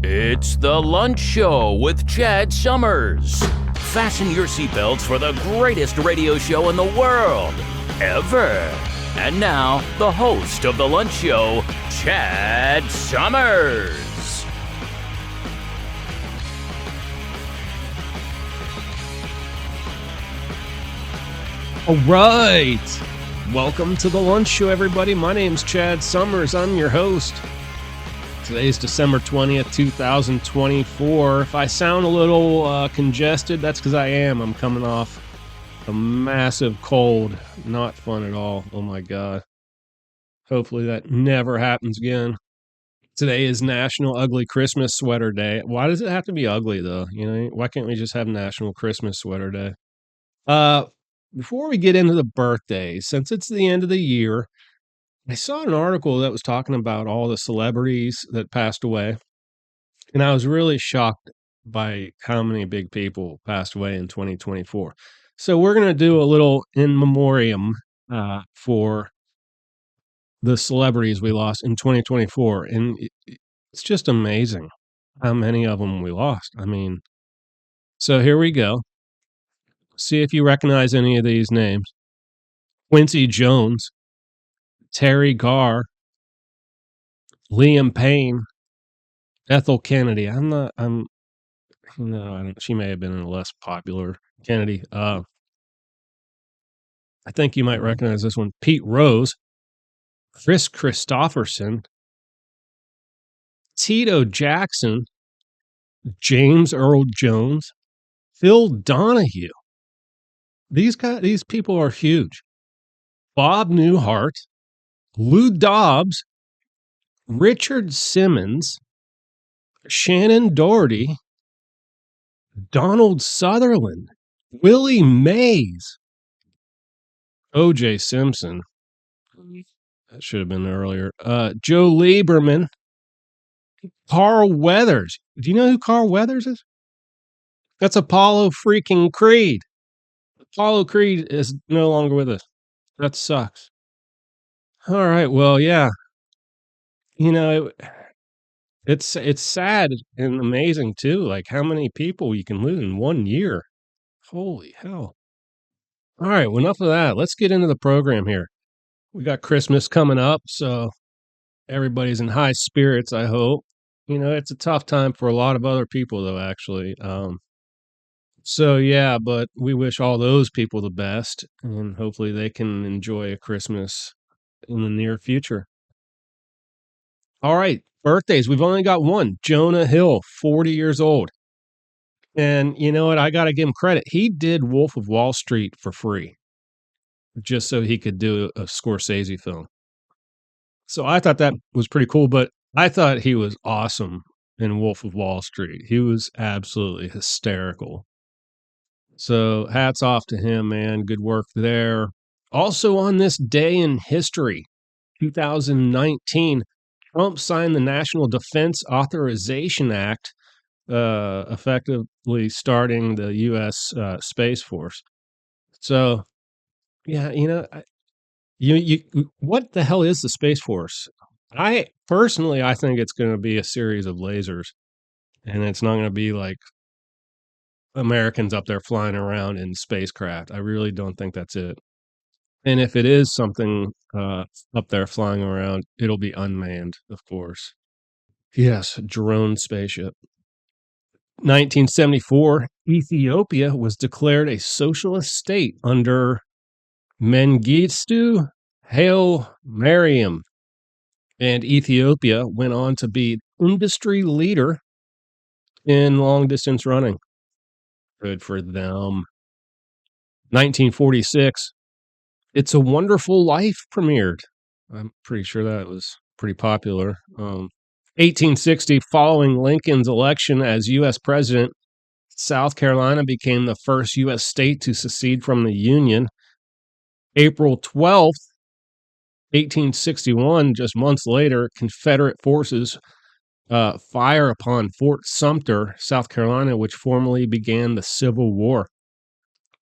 It's the Lunch Show with Chad Summers. Fasten your seatbelts for the greatest radio show in the world, ever. And now, the host of the Lunch Show, Chad Summers. All right. Welcome to the Lunch Show, everybody. My name's Chad Summers. I'm your host. Today's December 20th, 2024. If I sound a little congested, that's because I am. I'm coming off a massive cold. Not fun at all. Oh, my God. Hopefully that never happens again. Today is National Ugly Christmas Sweater Day. Why does it have to be ugly, though? Why can't we just have National Christmas Sweater Day? Before we get into the birthdays, since it's the end of the year, I saw an article that was talking about all the celebrities that passed away, and I was really shocked by how many big people passed away in 2024. So we're going to do a little in memoriam for the celebrities we lost in 2024, and it's just amazing how many of them we lost. I mean, so here we go. See if you recognize any of these names. Quincy Jones, Terry Garr, Liam Payne, Ethel Kennedy. No, I don't. She may have been a less popular Kennedy. I think you might recognize this one. Pete Rose, Chris Christopherson, Tito Jackson, James Earl Jones, Phil Donahue. These people are huge. Bob Newhart, Lou Dobbs, Richard Simmons, Shannon Doherty, Donald Sutherland, Willie Mays, O.J. Simpson. That should have been earlier. Joe Lieberman, Carl Weathers. Do you know who Carl Weathers is? That's Apollo freaking Creed. Apollo Creed is no longer with us. That sucks. All right. Well, yeah. It's sad and amazing too, like how many people you can lose in 1 year. Holy hell. All right, well, enough of that. Let's get into the program here. We got Christmas coming up, so everybody's in high spirits, I hope. It's a tough time for a lot of other people though, actually. So yeah, but we wish all those people the best, and hopefully they can enjoy a Christmas in the near future. All right, birthdays. We've only got one. Jonah Hill, 40 years old. And you know what? I got to give him credit. He did Wolf of Wall Street for free just so he could do a Scorsese film. So I thought that was pretty cool, but I thought he was awesome in Wolf of Wall Street. He was absolutely hysterical. So hats off to him, man. Good work there. Also on this day in history, 2019, Trump signed the National Defense Authorization Act, effectively starting the U.S. Space Force. So, yeah, what the hell is the Space Force? I think it's going to be a series of lasers, and it's not going to be like Americans up there flying around in spacecraft. I really don't think that's it. And if it is something up there flying around, it'll be unmanned, of course. Yes, drone spaceship. 1974, Ethiopia was declared a socialist state under Mengistu Haile Mariam. And Ethiopia went on to be industry leader in long distance running. Good for them. 1946, It's a Wonderful Life premiered. I'm pretty sure that was pretty popular. 1860, following Lincoln's election as U.S. president, South Carolina became the first U.S. state to secede from the Union. April 12th, 1861, just months later, Confederate forces fire upon Fort Sumter, South Carolina, which formally began the Civil War.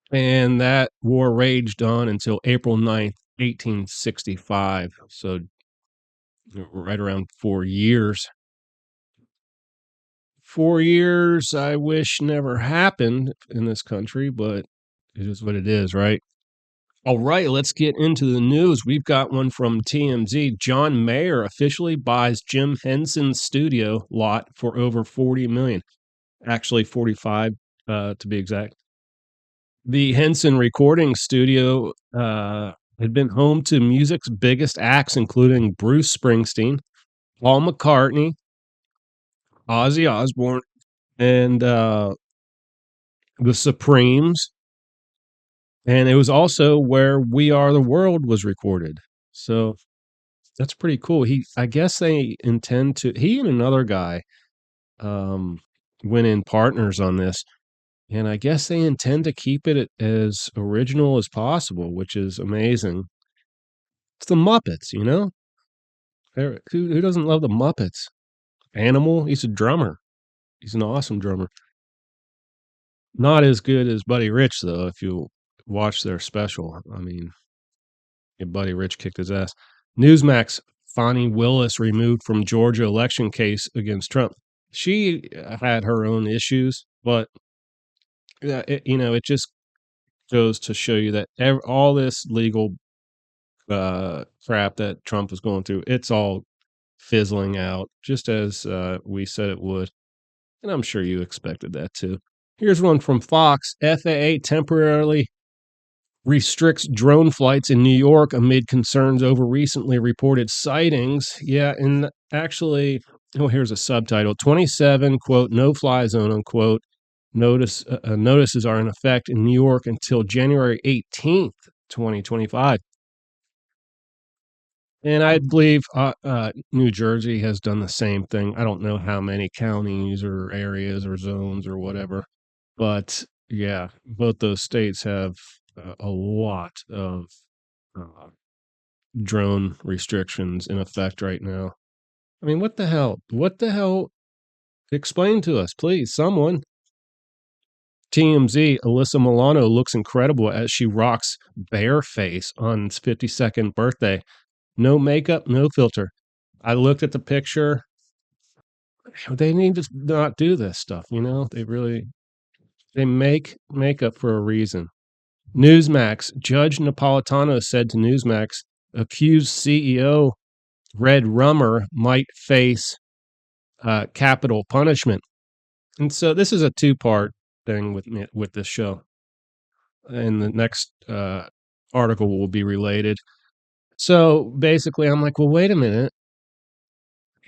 And that war raged on until April 9th, 1865. So right around 4 years. 4 years I wish never happened in this country, but it is what it is, right? All right, let's get into the news. We've got one from TMZ. John Mayer officially buys Jim Henson's studio lot for over 40 million. Actually 45 to be exact. The Henson recording studio had been home to music's biggest acts, including Bruce Springsteen, Paul McCartney, Ozzy Osbourne, and the Supremes. And it was also where We Are the World was recorded. So that's pretty cool. I guess they intend to, he and another guy um, went in partners on this. And I guess they intend to keep it as original as possible, which is amazing. It's the Muppets, you know? Who doesn't love the Muppets? Animal, he's a drummer. He's an awesome drummer. Not as good as Buddy Rich, though, if you watch their special. I mean, Buddy Rich kicked his ass. Newsmax, Fonnie Willis removed from Georgia election case against Trump. She had her own issues, but it just goes to show you that all this legal crap that Trump is going through, it's all fizzling out, just as we said it would. And I'm sure you expected that too. Here's one from Fox. FAA temporarily restricts drone flights in New York amid concerns over recently reported sightings. Yeah, and actually, here's a subtitle. 27, quote, no-fly zone, unquote. Notices are in effect in New York until January 18th, 2025. And I believe New Jersey has done the same thing. I don't know how many counties or areas or zones or whatever, but yeah, both those states have a lot of uh, drone restrictions in effect right now. I mean, what the hell? What the hell? Explain to us, please, someone. TMZ, Alyssa Milano looks incredible as she rocks bareface on its 52nd birthday. No makeup, no filter. I looked at the picture. They need to not do this stuff, you know? They make makeup for a reason. Newsmax, Judge Napolitano said to Newsmax, accused CEO Red Rummer might face capital punishment. And so this is a two-part thing with this show. And the next article will be related. So basically, I'm like, well, wait a minute.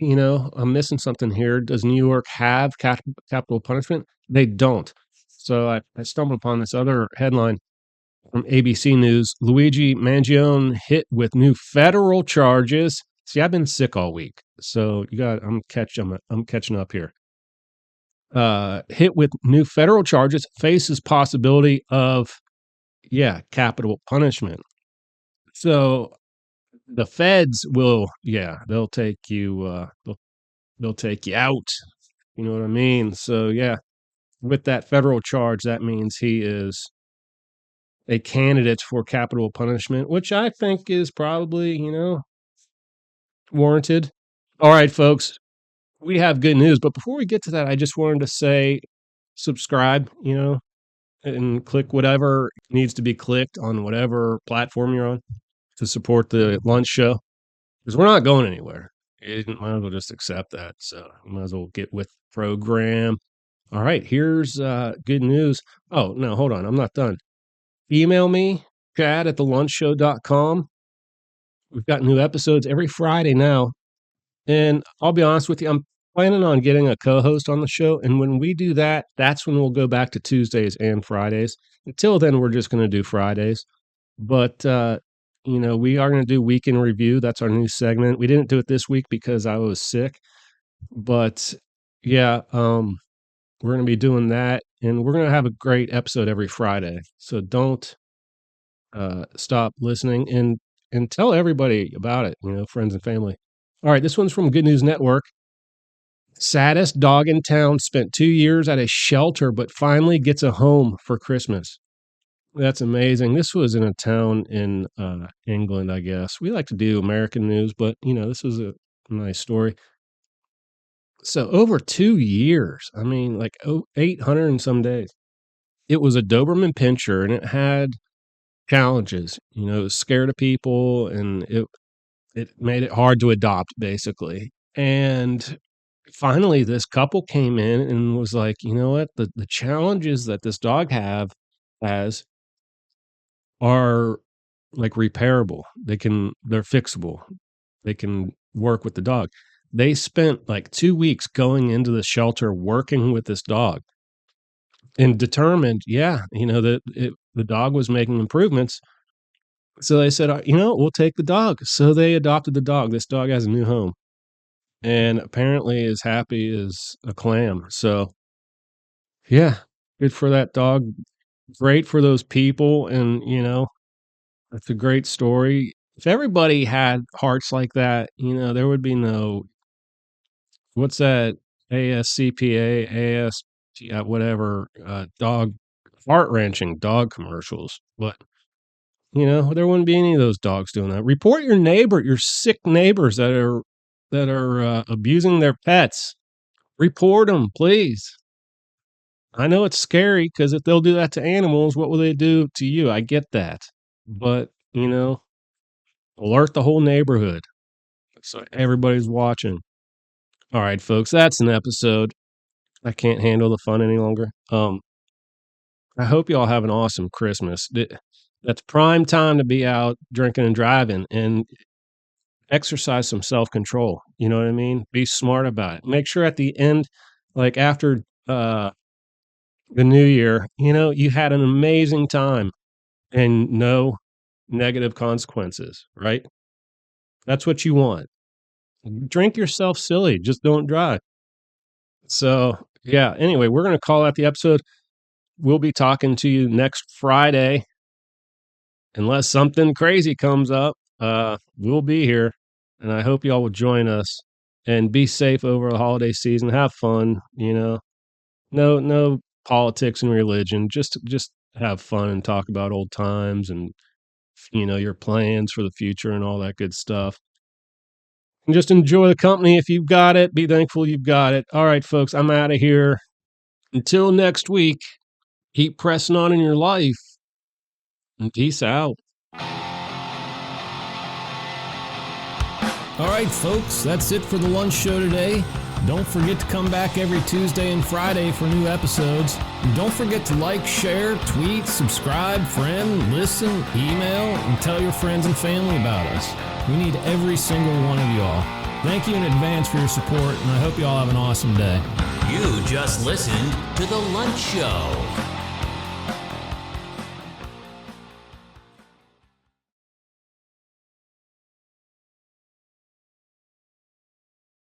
I'm missing something here. Does New York have capital punishment? They don't. So I stumbled upon this other headline from ABC News. Luigi Mangione hit with new federal charges. See, I've been sick all week, so I'm catching up here. Hit with new federal charges, faces possibility of capital punishment. So the feds they'll take you they'll take you out. You know what I mean? So with that federal charge, that means he is a candidate for capital punishment, which I think is probably, warranted. All right, folks, we have good news. But before we get to that, I just wanted to say subscribe, and click whatever needs to be clicked on whatever platform you're on to support the lunch show, because we're not going anywhere. You might as well just accept that. So you might as well get with the program. All right, here's good news. Oh, no, hold on. I'm not done. Email me, chad@thelunchshow.com. We've got new episodes every Friday now. And I'll be honest with you, I'm planning on getting a co-host on the show. And when we do that, that's when we'll go back to Tuesdays and Fridays. Until then, we're just going to do Fridays. But, we are going to do weekend review. That's our new segment. We didn't do it this week because I was sick. But we're going to be doing that. And we're going to have a great episode every Friday. So don't stop listening and tell everybody about it, friends and family. All right, this one's from Good News Network. Saddest dog in town spent 2 years at a shelter, but finally gets a home for Christmas. That's amazing. This was in a town in England, I guess. We like to do American news, but this was a nice story. So over 2 years, I mean, like 800 and some days. It was a Doberman Pinscher, and it had challenges. You know, it was scared of people, and it made it hard to adopt, basically. And finally, this couple came in and was like, "You know what? The challenges that this dog has are, like, repairable. They're fixable. They can work with the dog." They spent, like, 2 weeks going into the shelter working with this dog and determined, yeah, you know, that the dog was making improvements. So they said, you know, we'll take the dog." So they adopted the dog. This dog has a new home and apparently is happy as a clam. So, yeah, good for that dog. Great for those people. And, you know, that's a great story. If everybody had hearts like that, you know, there would be no, what's that? ASCPA, whatever, dog, heart wrenching dog commercials. But, you know, there wouldn't be any of those dogs doing that. Report your sick neighbors that are abusing their pets. Report them, please. I know it's scary because if they'll do that to animals, what will they do to you? I get that. But, you know, alert the whole neighborhood so everybody's watching. All right, folks, that's an episode. I can't handle the fun any longer. I hope you all have an awesome Christmas. That's prime time to be out drinking and driving and exercise some self-control. You know what I mean? Be smart about it. Make sure at the end, like after the new year, you know, you had an amazing time and no negative consequences, right? That's what you want. Drink yourself silly, just don't drive. So, yeah, anyway, we're going to call out the episode. We'll be talking to you next Friday. Unless something crazy comes up, we'll be here. And I hope y'all will join us and be safe over the holiday season. Have fun, you know. No politics and religion. Just have fun and talk about old times and, you know, your plans for the future and all that good stuff. And just enjoy the company if you've got it. Be thankful you've got it. All right, folks, I'm out of here. Until next week, keep pressing on in your life and peace out. All right, folks, that's it for the lunch show today. Don't forget to come back every Tuesday and Friday for new episodes. And don't forget to like, share, tweet, subscribe, friend, listen, email, and tell your friends and family about us. We need every single one of y'all. Thank you in advance for your support, and I hope you all have an awesome day. You just listened to The Lunch Show.